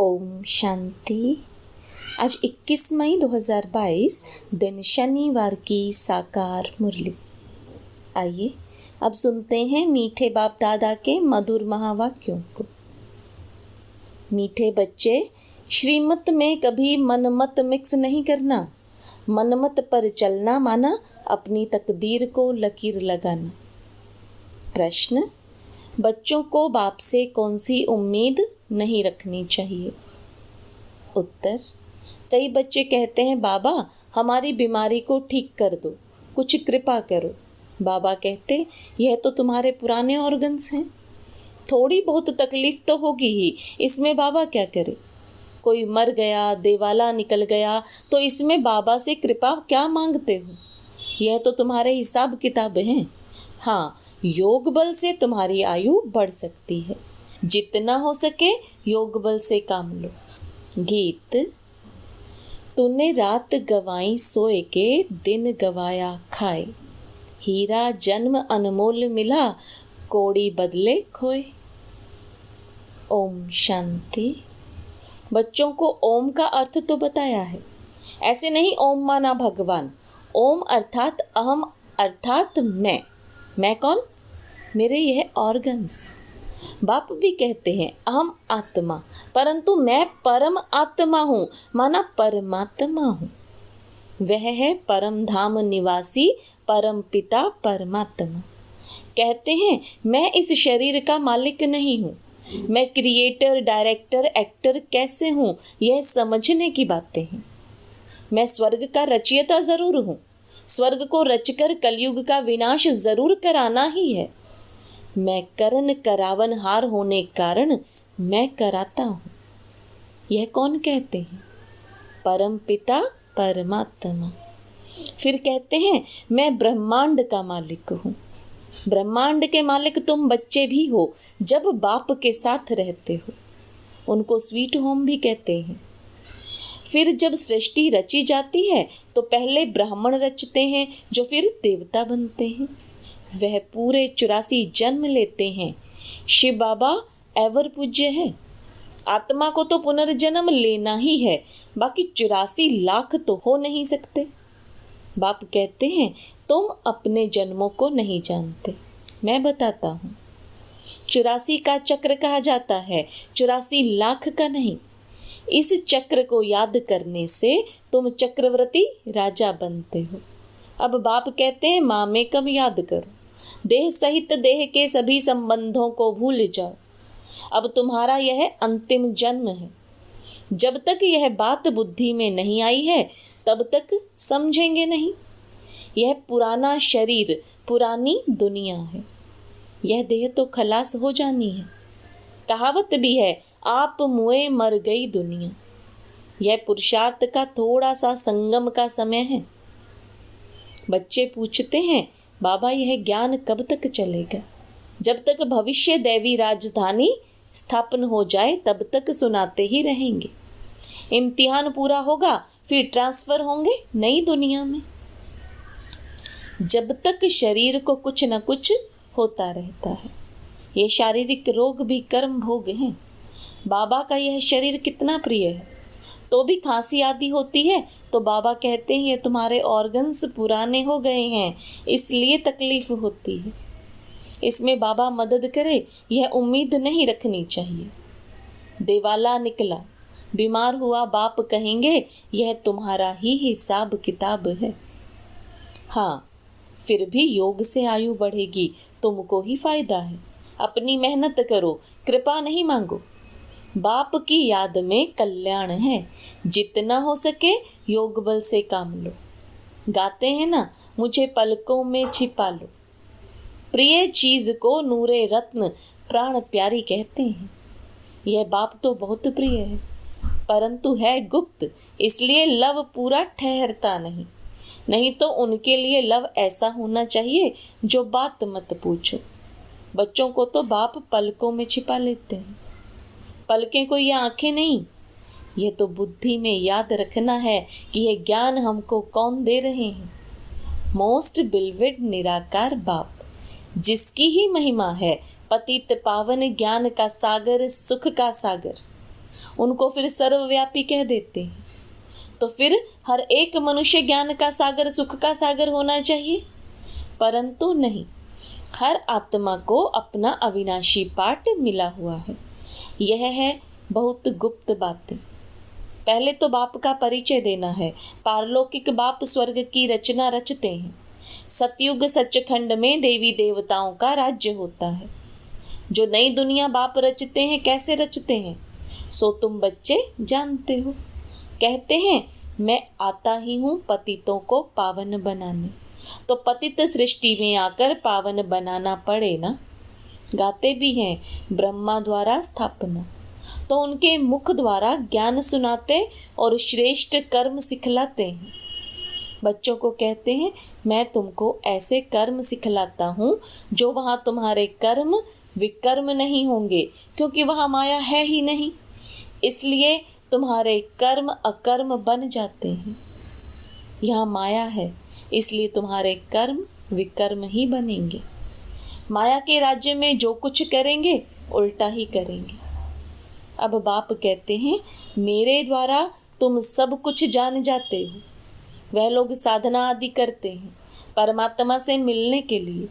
ओम शांति। आज 21 मई 2022 दिन शनिवार की साकार मुरली। आइए अब सुनते हैं मीठे बाप दादा के मधुर महावाक्यों को। मीठे बच्चे, श्रीमत में कभी मनमत मिक्स नहीं करना। मनमत पर चलना माना अपनी तकदीर को लकीर लगाना। प्रश्न: बच्चों को बाप से कौन सी उम्मीद नहीं रखनी चाहिए? उत्तर: कई बच्चे कहते हैं, बाबा हमारी बीमारी को ठीक कर दो, कुछ कृपा करो। बाबा कहते, यह तो तुम्हारे पुराने ऑर्गन्स हैं, थोड़ी बहुत तकलीफ तो होगी ही, इसमें बाबा क्या करे? कोई मर गया, देवाला निकल गया, तो इसमें बाबा से कृपा क्या मांगते हो? यह तो तुम्हारे हिसाब किताब हैं। हाँ, योग बल से तुम्हारी आयु बढ़ सकती है। जितना हो सके योग बल से काम लो। गीत: तूने रात गवाई सोए के, दिन गवाया खाए। हीरा जन्म अनमोल मिला, कौड़ी बदले खोए। ओम शांति। बच्चों को ओम का अर्थ तो बताया है। ऐसे नहीं ओम माना भगवान। ओम अर्थात अहम, अर्थात मैं कौन? मेरे यह ऑर्गन्स। बाप भी कहते हैं अहम आत्मा, परंतु मैं परम आत्मा हूँ, माना परमात्मा हूँ। वह है परम धाम निवासी, परम पिता परमात्मा। कहते हैं मैं इस शरीर का मालिक नहीं हूँ। मैं क्रिएटर, डायरेक्टर, एक्टर कैसे हूँ, यह समझने की बातें हैं। मैं स्वर्ग का रचयिता जरूर हूँ। स्वर्ग को रचकर कलयुग का विनाश जरूर कराना ही है। मैं करन करावनहार होने कारण मैं कराता हूँ। यह कौन कहते हैं? परम पिता परमात्मा। फिर कहते हैं मैं ब्रह्मांड का मालिक हूँ। ब्रह्मांड के मालिक तुम बच्चे भी हो, जब बाप के साथ रहते हो। उनको स्वीट होम भी कहते हैं। फिर जब सृष्टि रची जाती है तो पहले ब्राह्मण रचते हैं, जो फिर देवता बनते हैं। वह पूरे 84 जन्म लेते हैं। शिव बाबा एवर पूज्य है। आत्मा को तो पुनर्जन्म लेना ही है, बाकी 84 लाख तो हो नहीं सकते। बाप कहते हैं तुम अपने जन्मों को नहीं जानते, मैं बताता हूँ। 84 का चक्र कहा जाता है, 84 लाख का नहीं। इस चक्र को याद करने से तुम चक्रवर्ती राजा बनते हो। अब बाप कहते हैं माँ में कब याद करो, देह सहित देह के सभी संबंधों को भूल जाओ। अब तुम्हारा यह अंतिम जन्म है। जब तक यह बात बुद्धि में नहीं आई है तब तक समझेंगे नहीं। यह पुराना शरीर, पुरानी दुनिया है। यह देह तो खलास हो जानी है। कहावत भी है, आप मुए मर गई दुनिया। यह पुरुषार्थ का थोड़ा सा संगम का समय है। बच्चे पूछते हैं, बाबा यह ज्ञान कब तक चलेगा? जब तक भविष्य दैवी राजधानी स्थापन हो जाए तब तक सुनाते ही रहेंगे। इम्तिहान पूरा होगा, फिर ट्रांसफर होंगे नई दुनिया में। जब तक शरीर को कुछ न कुछ होता रहता है। ये शारीरिक रोग भी कर्म भोग हैं। बाबा का यह शरीर कितना प्रिय है, तो भी खांसी आदि होती है तो बाबा कहते हैं ये तुम्हारे ऑर्गन्स पुराने हो गए हैं, इसलिए तकलीफ होती है। इसमें बाबा मदद करे, यह उम्मीद नहीं रखनी चाहिए। देवाला निकला, बीमार हुआ, बाप कहेंगे यह तुम्हारा ही हिसाब किताब है। हाँ, फिर भी योग से आयु बढ़ेगी, तुमको ही फायदा है। अपनी मेहनत करो, कृपा नहीं मांगो। बाप की याद में कल्याण है। जितना हो सके योग बल से काम लो। गाते हैं ना, मुझे पलकों में छिपा लो। प्रिय चीज को नूरे रत्न प्राण प्यारी कहते हैं। यह बाप तो बहुत प्रिय है, परंतु है गुप्त, इसलिए लव पूरा ठहरता नहीं। नहीं तो उनके लिए लव ऐसा होना चाहिए जो बात मत पूछो। बच्चों को तो बाप पलकों में छिपा लेते हैं। पलकें कोई आंखें नहीं। ये तो बुद्धि में याद रखना है कि यह ज्ञान हमको कौन दे रहे हैं। मोस्ट बिलवेड निराकार बाप, जिसकी ही महिमा है पतित पावन ज्ञान का सागर, सुख का सागर। उनको फिर सर्वव्यापी कह देते हैं। तो फिर हर एक मनुष्य ज्ञान का सागर, सुख का सागर होना चाहिए, परंतु नहीं। हर आत्मा को अपना अविनाशी पाठ मिला हुआ है। यह है बहुत गुप्त बातें। पहले तो बाप का परिचय देना है। पारलौकिक बाप स्वर्ग की रचना रचते हैं। सतयुग सचखंड में देवी देवताओं का राज्य होता है। जो नई दुनिया बाप रचते हैं, कैसे रचते हैं सो तुम बच्चे जानते हो। कहते हैं मैं आता ही हूँ पतितों को पावन बनाने। तो पतित सृष्टि में आकर पावन बनाना पड़े ना। गाते भी हैं ब्रह्मा द्वारा स्थापना, तो उनके मुख द्वारा ज्ञान सुनाते और श्रेष्ठ कर्म सिखलाते हैं। बच्चों को कहते हैं मैं तुमको ऐसे कर्म सिखलाता हूँ जो वहाँ तुम्हारे कर्म विकर्म नहीं होंगे, क्योंकि वहाँ माया है ही नहीं। इसलिए तुम्हारे कर्म अकर्म बन जाते हैं। यहाँ माया है, इसलिए तुम्हारे कर्म विकर्म ही बनेंगे। माया के राज्य में जो कुछ करेंगे उल्टा ही करेंगे। अब बाप कहते हैं मेरे द्वारा तुम सब कुछ जान जाते हो। वह लोग साधना आदि करते हैं परमात्मा से मिलने के लिए,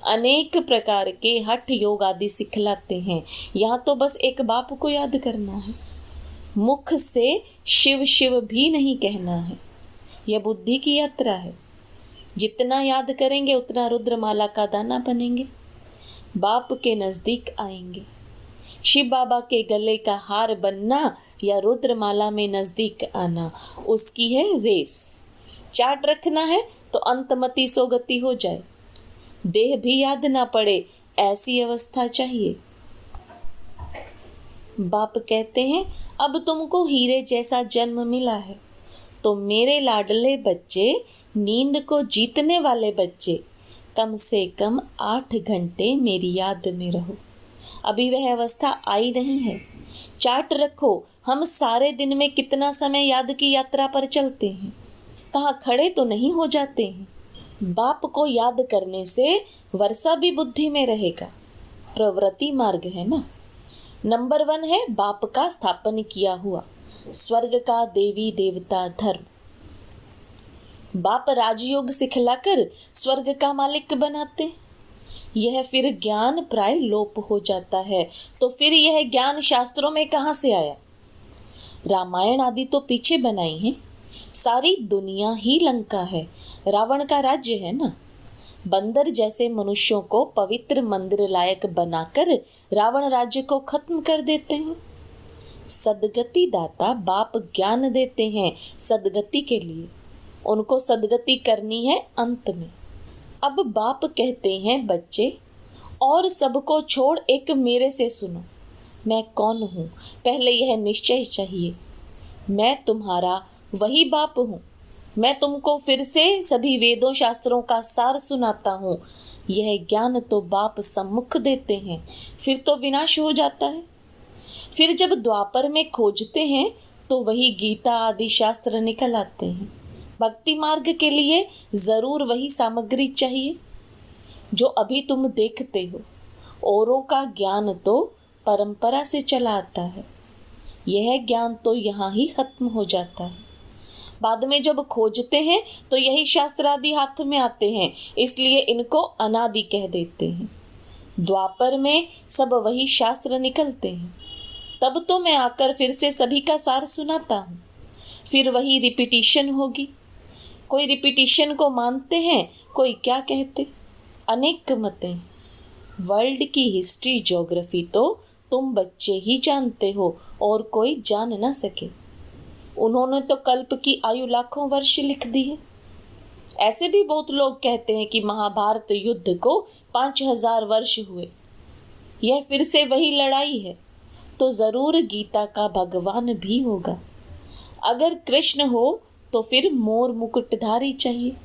अनेक प्रकार के हठ योग आदि सिखलाते हैं। यहाँ तो बस एक बाप को याद करना है, मुख से शिव शिव भी नहीं कहना है। यह बुद्धि की यात्रा है। जितना याद करेंगे उतना रुद्रमाला का दाना बनेंगे, बाप के नजदीक आएंगे। शिव बाबा के गले का हार बनना या रुद्रमाला में नजदीक आना, उसकी है रेस। चार्ट रखना है तो अंतमति सोगति हो जाए, देह भी याद ना पड़े, ऐसी अवस्था चाहिए। बाप कहते हैं अब तुमको हीरे जैसा जन्म मिला है, तो मेरे लाडले बच्चे, नींद को जीतने वाले बच्चे, कम से कम 8 घंटे मेरी याद में रहो। अभी वह अवस्था आई नहीं है। चार्ट रखो, हम सारे दिन में कितना समय याद की यात्रा पर चलते हैं, कहाँ खड़े तो नहीं हो जाते हैं। बाप को याद करने से वर्षा भी बुद्धि में रहेगा। प्रवृत्ति मार्ग है ना। नंबर 1 है बाप का स्थापन किया हुआ स्वर्ग का देवी देवता धर्म। बाप राजयोग सिखलाकर स्वर्ग का मालिक बनाते हैं। यह फिर ज्ञान प्राय लोप हो जाता है। तो फिर यह ज्ञान शास्त्रों में कहाँ से आया? रामायण आदि तो पीछे बनाई है। सारी दुनिया ही लंका है, रावण का राज्य है ना। बंदर जैसे मनुष्यों को पवित्र मंदिर लायक बनाकर रावण राज्य को खत्म कर देते हैं। सदगति दाता बाप ज्ञान देते हैं सदगति के लिए। उनको सदगति करनी है अंत में। अब बाप कहते हैं बच्चे, और सबको छोड़ एक मेरे से सुनो। मैं कौन हूँ पहले यह निश्चय चाहिए। मैं तुम्हारा वही बाप हूँ। मैं तुमको फिर से सभी वेदों शास्त्रों का सार सुनाता हूँ। यह ज्ञान तो बाप सम्मुख देते हैं, फिर तो विनाश हो जाता है। फिर जब द्वापर में खोजते हैं तो वही गीता आदि शास्त्र निकल आते हैं। भक्ति मार्ग के लिए जरूर वही सामग्री चाहिए जो अभी तुम देखते हो। औरों का ज्ञान तो परंपरा से चला आता है, यह ज्ञान तो यहाँ ही खत्म हो जाता है। बाद में जब खोजते हैं तो यही शास्त्र आदि हाथ में आते हैं, इसलिए इनको अनादि कह देते हैं। द्वापर में सब वही शास्त्र निकलते हैं। तब तो मैं आकर फिर से सभी का सार सुनाता हूँ। फिर वही रिपीटिशन होगी। कोई रिपीटिशन को मानते हैं, कोई क्या कहते। अनेक मतें। वर्ल्ड की हिस्ट्री ज्योग्राफी तो तुम बच्चे ही जानते हो और कोई जान ना सके। उन्होंने तो कल्प की आयु लाखों वर्ष लिख दी है। ऐसे भी बहुत लोग कहते हैं कि महाभारत युद्ध को 5000 वर्ष हुए। यह फिर से वही लड़ाई है, तो जरूर गीता का भगवान भी होगा। अगर कृष्ण हो तो फिर मोर मुकुटधारी चाहिए।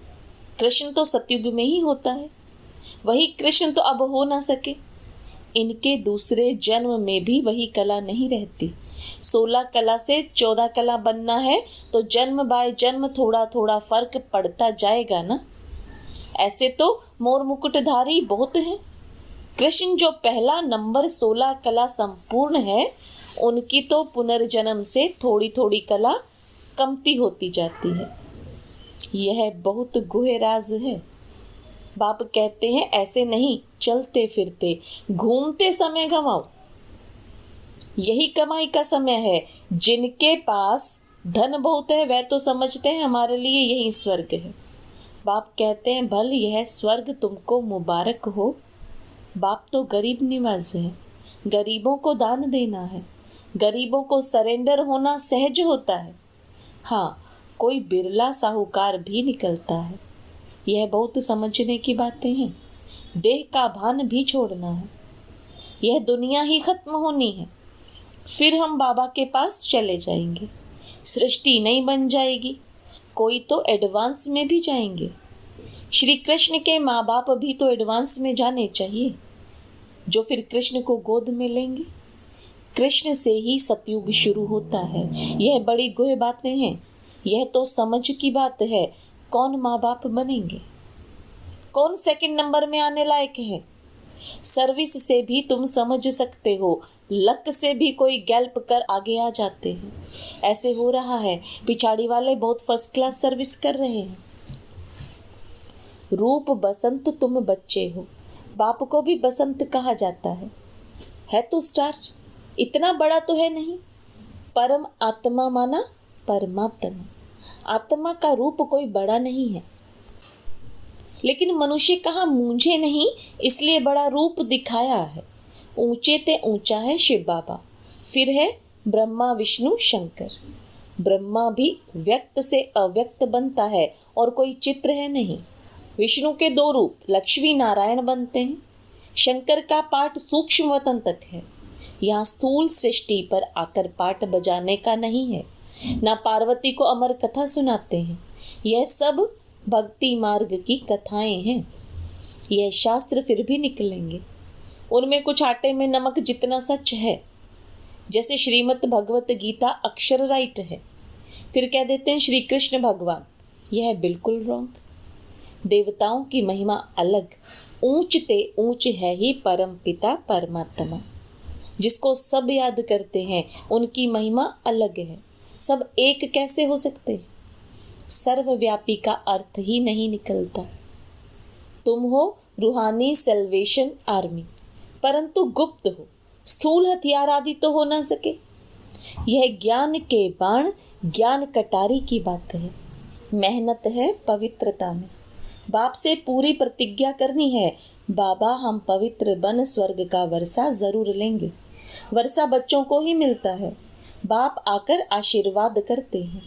कृष्ण तो सतयुग में ही होता है, वही कृष्ण तो अब हो ना सके। इनके दूसरे जन्म में भी वही कला नहीं रहती। 16 कला से 14 कला बनना है तो जन्म बाय जन्म थोड़ा थोड़ा फर्क पड़ता जाएगा ना। ऐसे तो मोर मुकुटधारी बहुत हैं। कृष्ण जो पहला नंबर 16 कला संपूर्ण है, उनकी तो पुनर्जन्म से थोड़ी थोड़ी कला कमती होती जाती है। यह बहुत गूढ़ राज है। बाप कहते हैं ऐसे नहीं, चलते फिरते घूमते समय गंवाओ। यही कमाई का समय है। जिनके पास धन बहुत है वह तो समझते हैं हमारे लिए यही स्वर्ग है। बाप कहते हैं भल यह स्वर्ग तुमको मुबारक हो। बाप तो गरीब निवाज है, गरीबों को दान देना है, गरीबों को सरेंडर होना सहज होता है। हाँ, कोई बिरला साहूकार भी निकलता है। यह बहुत समझने की बातें हैं। देह का भान भी छोड़ना है। यह दुनिया ही खत्म होनी है, फिर हम बाबा के पास चले जाएंगे। सृष्टि नहीं बन जाएगी, कोई तो एडवांस में भी जाएंगे। श्री कृष्ण के माँ बाप भी तो एडवांस में जाने चाहिए, जो फिर कृष्ण को गोद में लेंगे। कृष्ण से ही सतयुग शुरू होता है। यह बड़ी गूढ़ बातें हैं। यह तो समझ की बात है। कौन माँ बाप बनेंगे? कौन सेकंड नंबर में आने लायक है? सर्विस से भी तुम समझ सकते हो, लक से भी कोई गैल्प कर आगे आ जाते हैं। ऐसे हो रहा है, पिछाड़ी वाले बहुत फर्स्ट क्लास सर्विस कर रहे हैं। रूप बसंत तुम बच्चे हो, बाप को भी बसंत कहा जाता है तो स्टार, इतना बड़ा तो है नहीं। परम आत्मा माना परमात्मा, आत्मा का रूप कोई बड़ा नहीं है। लेकिन मनुष्य कहाँ मूंझे नहीं, इसलिए बड़ा रूप दिखाया है। ऊंचे ते ऊंचा है शिव बाबा, फिर है ब्रह्मा विष्णु शंकर। ब्रह्मा भी व्यक्त से अव्यक्त बनता है और कोई चित्र है नहीं। विष्णु के 2 रूप लक्ष्मी नारायण बनते हैं। शंकर का पाठ सूक्ष्म वतन तक है। यहाँ स्थूल सृष्टि पर आकर पाठ बजाने का नहीं है, ना पार्वती को अमर कथा सुनाते हैं। यह सब भक्ति मार्ग की कथाएं हैं। यह शास्त्र फिर भी निकलेंगे, उनमें कुछ आटे में नमक जितना सच है। जैसे श्रीमद् भगवत गीता अक्षर राइट है, फिर कह देते हैं श्री कृष्ण भगवान, यह बिल्कुल रॉन्ग। देवताओं की महिमा अलग, ऊंच ते ऊंच है ही परम पिता परमात्मा। जिसको सब याद करते हैं उनकी महिमा अलग है। सब एक कैसे हो सकते हैं? सर्वव्यापी का अर्थ ही नहीं निकलता। तुम हो रूहानी सेल्वेशन आर्मी, परंतु गुप्त हो, स्थूल हथियार आदि तो हो ना सके। यह ज्ञान के बाण, ज्ञान कटारी की बात है। मेहनत है पवित्रता में। बाप से पूरी प्रतिज्ञा करनी है, बाबा हम पवित्र बन स्वर्ग का वर्षा जरूर लेंगे। वर्षा बच्चों को ही मिलता है। बाप आकर आशीर्वाद करते हैं।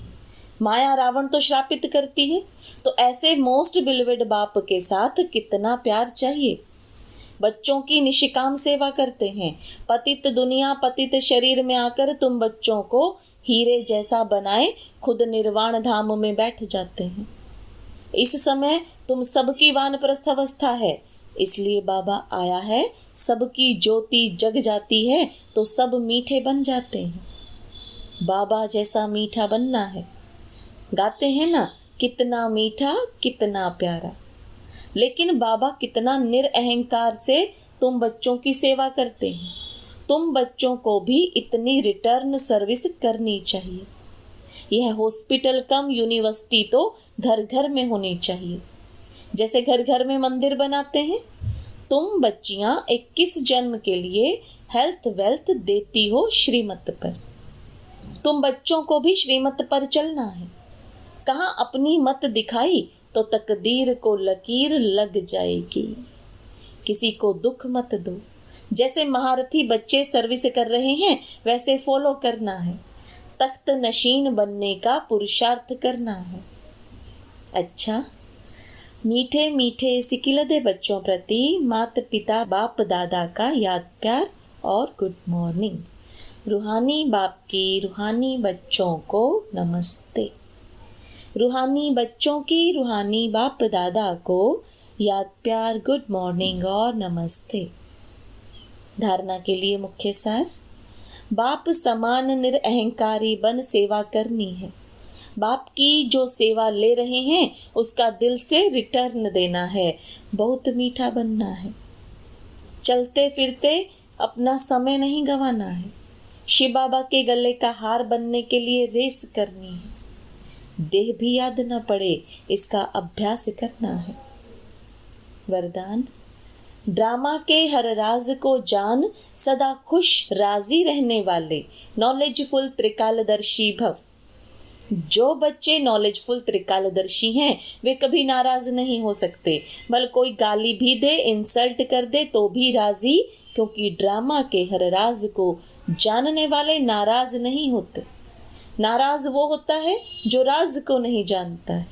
माया रावण तो श्रापित करती है, तो ऐसे मोस्ट बिलवेड बाप के साथ कितना प्यार चाहिए। बच्चों की निष्काम सेवा करते हैं। पतित दुनिया पतित शरीर में आकर तुम बच्चों को हीरे जैसा बनाए खुद निर्वाण धाम में बैठ जाते हैं। इस समय तुम सबकी वानप्रस्थ अवस्था है, इसलिए बाबा आया है। सबकी ज्योति जग जाती है तो सब मीठे बन जाते हैं। बाबा जैसा मीठा बनना है। गाते हैं ना, कितना मीठा कितना प्यारा। लेकिन बाबा कितना निरअहंकार से तुम बच्चों की सेवा करते हैं। तुम बच्चों को भी इतनी रिटर्न सर्विस करनी चाहिए। यह हॉस्पिटल कम यूनिवर्सिटी तो घर घर में होनी चाहिए। जैसे घर घर में मंदिर बनाते हैं, तुम बच्चियां 21 जन्म के लिए हेल्थ वेल्थ देती हो श्रीमत पर। तुम बच्चों को भी श्रीमत पर चलना है। कहाँ अपनी मत दिखाई तो तकदीर को लकीर लग जाएगी। किसी को दुख मत दो। जैसे महारथी बच्चे सर्विस कर रहे हैं वैसे फॉलो करना है। तख्त नशीन बनने का पुरुषार्थ करना है। अच्छा, मीठे मीठे सिकिलदे बच्चों प्रति माता पिता बाप दादा का याद प्यार और गुड मॉर्निंग। रूहानी बाप की रूहानी बच्चों को नमस्ते। रूहानी बच्चों की रूहानी बाप दादा को याद प्यार गुड मॉर्निंग और नमस्ते। धारणा के लिए मुख्य सार, बाप समान निरअहंकारी बन सेवा करनी है। बाप की जो सेवा ले रहे हैं उसका दिल से रिटर्न देना है। बहुत मीठा बनना है। चलते फिरते अपना समय नहीं गंवाना है। शिव बाबा के गले का हार बनने के लिए रेस करनी है। देह भी याद न पड़े, इसका अभ्यास करना है। वरदान, ड्रामा के हर राज को जान, सदा खुश राजी रहने वाले नॉलेजफुल त्रिकालदर्शी भव। जो बच्चे नॉलेजफुल त्रिकालदर्शी हैं वे कभी नाराज नहीं हो सकते, भले कोई गाली भी दे, इंसल्ट कर दे तो भी राजी, क्योंकि ड्रामा के हर राज को जानने वाले नाराज नहीं होते। नाराज वो होता है जो राज को नहीं जानता है।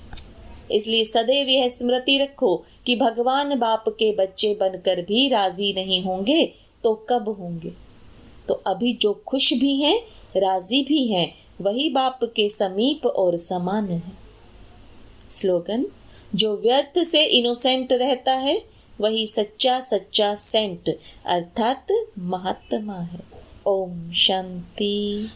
इसलिए सदैव यह स्मृति रखो कि भगवान बाप के बच्चे बनकर भी राजी नहीं होंगे तो कब होंगे। तो अभी जो खुश भी हैं, राजी भी हैं, वही बाप के समीप और समान है। स्लोगन, जो व्यर्थ से इनोसेंट रहता है वही सच्चा सच्चा सेंट अर्थात महात्मा है। ओम शांति।